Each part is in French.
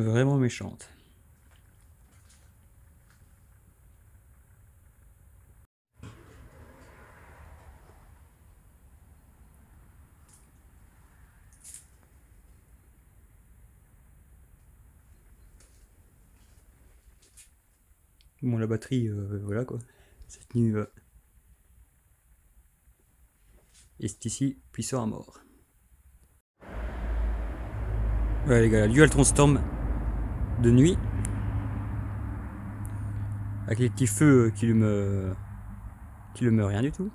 Vraiment méchante. Bon, la batterie, voilà quoi. Cette nuit est ici, puissant à mort. Ouais les gars, la Dualtron Storm de nuit. Avec les petits feux qui me rien du tout.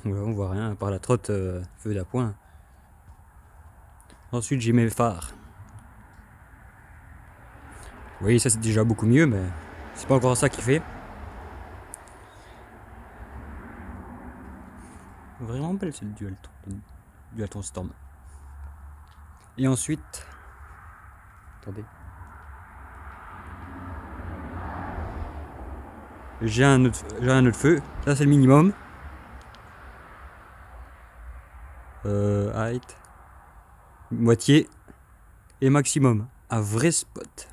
On voit rien, à part la trotte feu d'appoint. Ensuite j'ai mes phares. Vous voyez, ça c'est déjà beaucoup mieux, mais c'est pas encore ça qui fait. Vraiment belle cette Dualtron Storm. Et ensuite, attendez, j'ai un autre feu. Ça c'est le minimum. Height, moitié et maximum. Un vrai spot.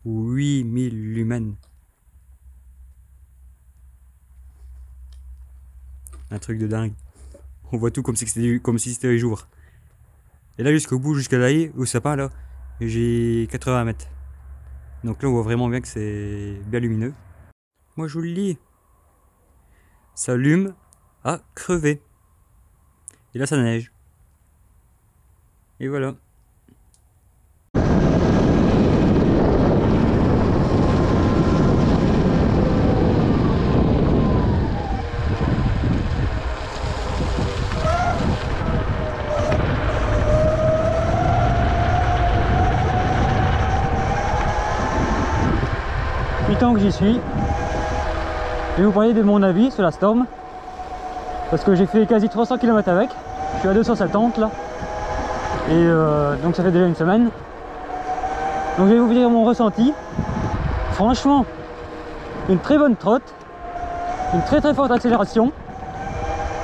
8000 lumens. Un truc de dingue. On voit tout comme si c'était les jours. Et là jusqu'au bout, jusqu'à là, au sapin là, j'ai 80 mètres. Donc là on voit vraiment bien que c'est bien lumineux. Moi je vous le dis, ça allume à crever. Et là ça neige. Et voilà. Tant que j'y suis, je vais vous parler de mon avis sur la Storm, parce que j'ai fait quasi 300 km avec. Je suis à 270 là, et donc ça fait déjà une semaine. Donc je vais vous dire mon ressenti. Franchement, une très bonne trotte, une très forte accélération.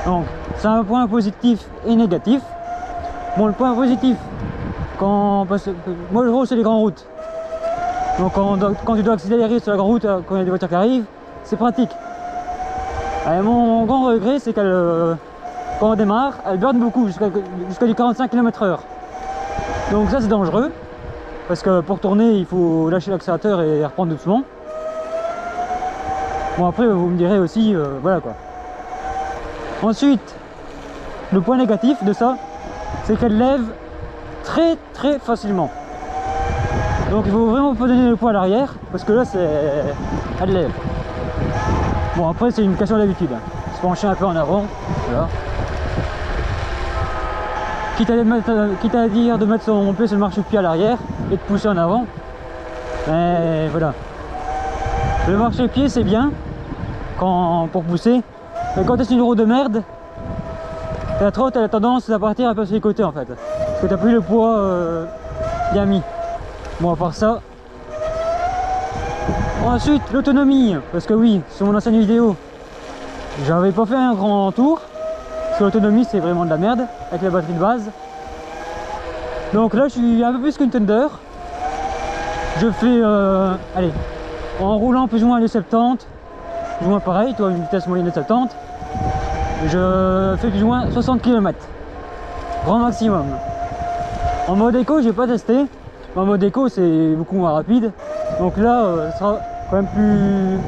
Donc c'est un point positif et négatif. Bon, le point positif, parce que moi je roule sur les grandes routes. Donc quand tu dois accélérer sur la grande route, quand il y a des voitures qui arrivent, c'est pratique. Mon grand regret, c'est qu'elle, quand on démarre, elle burn beaucoup, jusqu'à du 45 km/h. Donc ça c'est dangereux, parce que pour tourner, il faut lâcher l'accélérateur et reprendre doucement. Bon, après vous me direz aussi, voilà quoi. Ensuite, le point négatif de ça, c'est qu'elle lève très facilement. Donc il faut vraiment pas donner le poids à l'arrière, parce que là elle lève. Bon, après c'est une question d'habitude, se pencher un peu en avant, voilà. Quitte à dire de mettre son pied sur le marchepied à l'arrière et de pousser en avant, mais voilà. Le marchepied c'est bien pour pousser, mais quand tu es sur une route de merde, la trotte elle a tendance à partir un peu sur les côtés en fait, parce que tu n'as plus le poids bien mis. Bon, à part ça. Ensuite, l'autonomie. Parce que oui, sur mon ancienne vidéo, j'avais pas fait un grand tour. Parce que l'autonomie, c'est vraiment de la merde. Avec la batterie de base. Donc là, je suis un peu plus qu'une Thunder. Je fais, allez, en roulant plus ou moins les 70. Plus ou moins pareil, toi, une vitesse moyenne de 70. Je fais plus ou moins 60 km. Grand maximum. En mode éco, j'ai pas testé. En mode éco c'est beaucoup moins rapide, donc là ça sera quand même plus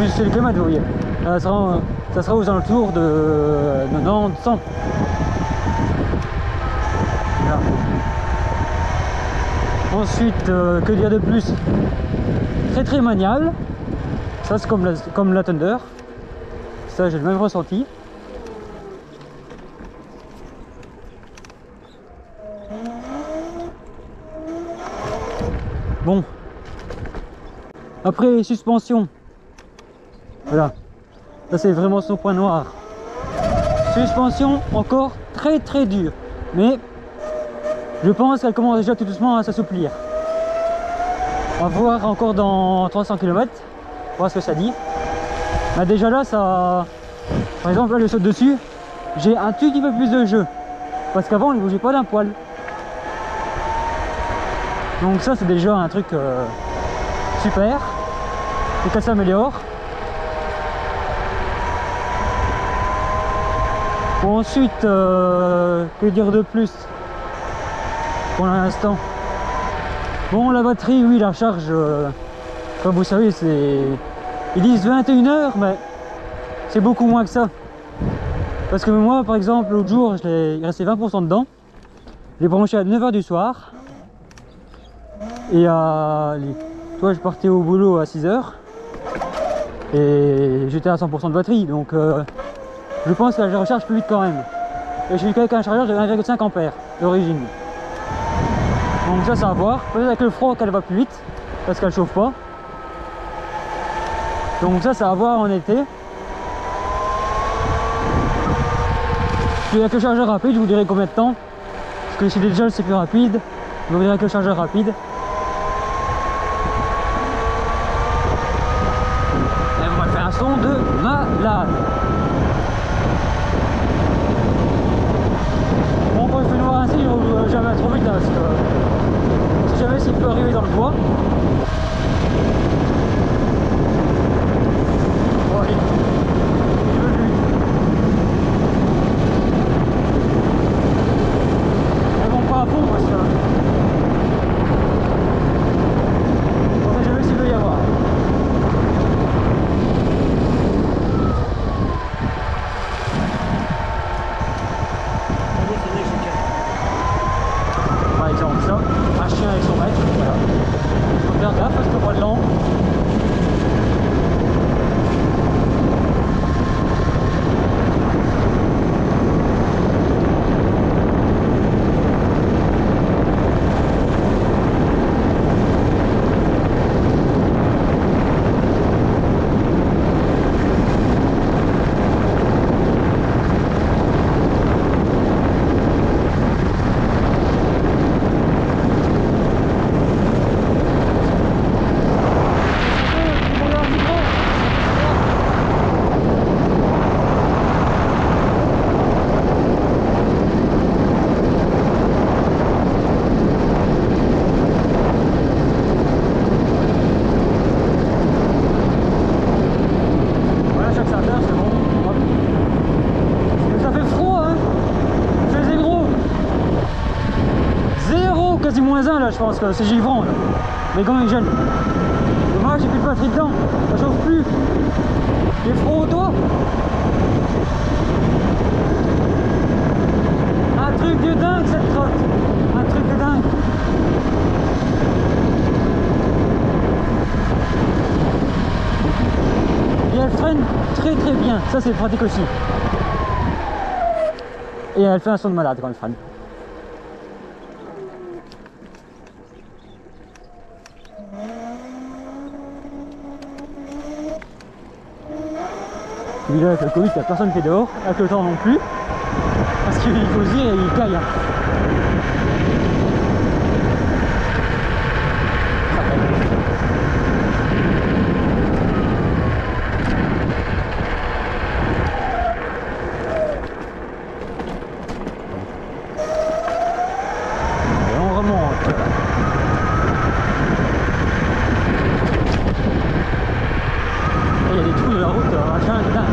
sur les kilomètres, vous voyez. Ça sera aux alentours de 90, 100. Voilà. Ensuite, que dire de plus? Très maniable, ça c'est comme la Thunder, ça j'ai le même ressenti. Bon, après suspension, voilà, ça c'est vraiment son point noir. Suspension encore très dure, mais je pense qu'elle commence déjà tout doucement à s'assouplir. On va voir encore dans 300 km, voir ce que ça dit. Bah déjà là, ça, par exemple là je saute dessus, j'ai un tout petit peu plus de jeu. Parce qu'avant, on ne bougeait pas d'un poil. Donc ça, c'est déjà un truc super. Et qu'elle s'améliore. Bon, ensuite, que dire de plus pour l'instant? Bon, la batterie, oui, la charge, comme vous savez, c'est... Ils disent 21 heures, mais c'est beaucoup moins que ça. Parce que moi, par exemple, l'autre jour, il restait 20% dedans. Je l'ai branché à 9 h du soir. Et toi, je partais au boulot à 6 h. Et j'étais à 100% de batterie, donc je pense que je recharge plus vite quand même. Et je suis avec un chargeur de 1,5 ampères d'origine. Donc ça, c'est à voir. Peut-être avec le froid qu'elle va plus vite, parce qu'elle chauffe pas. Donc ça, c'est à voir en été. Puis avec le chargeur rapide, je vous dirai combien de temps. Parce que chez les gels, c'est plus rapide. Je vous dirai avec le chargeur rapide. Et on va faire un son de malade. Bon, quand il fait noir ainsi, je ne roule jamais trop vite, hein, parce que on sait jamais s'il peut arriver dans le bois. Ouais. Il veut lui. Mais bon, pas à fond, parce que on sait jamais s'il veut y avoir. Par exemple ça, un chien avec son maître, voilà. Faut faire gaffe parce que pas de langue. Quasi -1 là, je pense que c'est givrant là. Les gants ils gèlent. Dommage, j'ai plus de batterie dedans, ça chauffe plus. Il est froid au toit. Un truc de dingue cette trotte. Un truc de dingue. Et elle freine très très bien, ça c'est pratique aussi. Et elle fait un son de malade quand elle freine. Puis là, avec le Covid, il n'y a personne qui est dehors, avec le temps non plus, parce qu'il faut se dire, il caille. Et on remonte. Il y a des trous de la route, machin, dedans.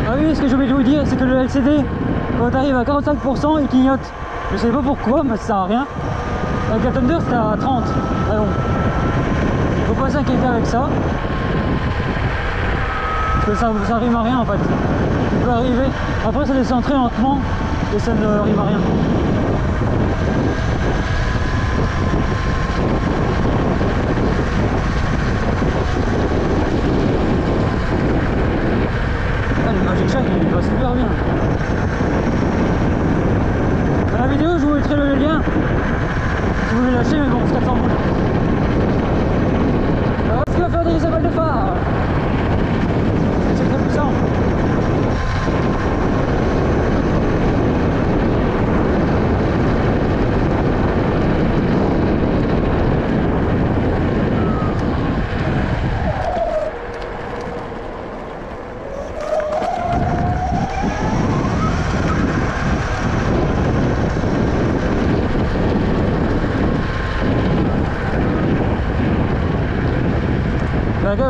Ah oui, ce que j'ai oublié de vous dire, c'est que le LCD, quand tu arrives à 45%, il clignote. Je sais pas pourquoi, mais ça sert à rien. Avec la Thunder, c'était à 30. Ah bon. Faut pas s'inquiéter avec ça. Parce que ça rime à rien en fait. Il peut arriver. Après, ça descend très lentement et ça ne rime à rien. Ah, le Magic Shack, il va super bien. Dans la vidéo, je vous mettrai le lien. Si vous voulez lâcher, mais bon, c'est 400 boules. Alors, ce qu'il va faire des appels de phare. descends.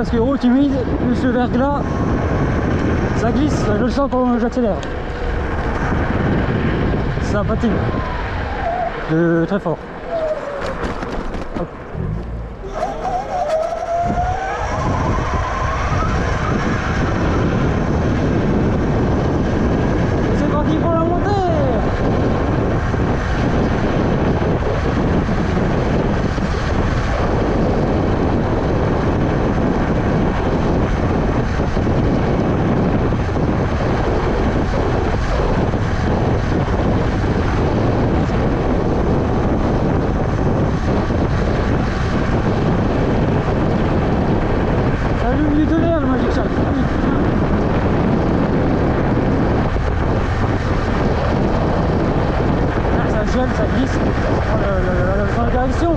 Parce que route humide, plus le verglas, ça glisse, je le sens quand j'accélère. Ça patine. Très fort. Hop. C'est parti pour la montée. Ça glisse dans la direction.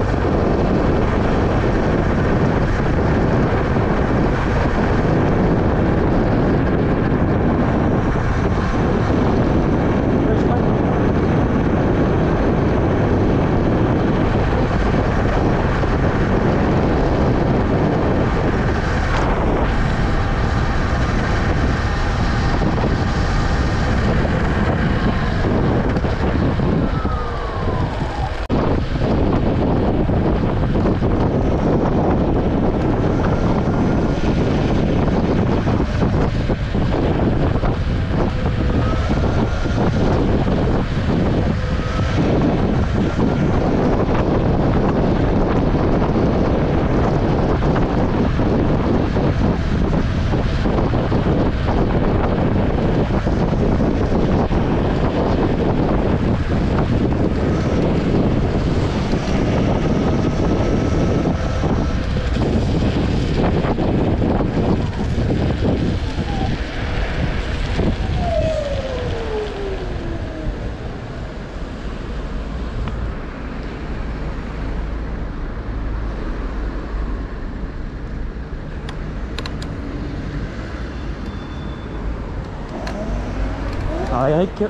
Alors Eric,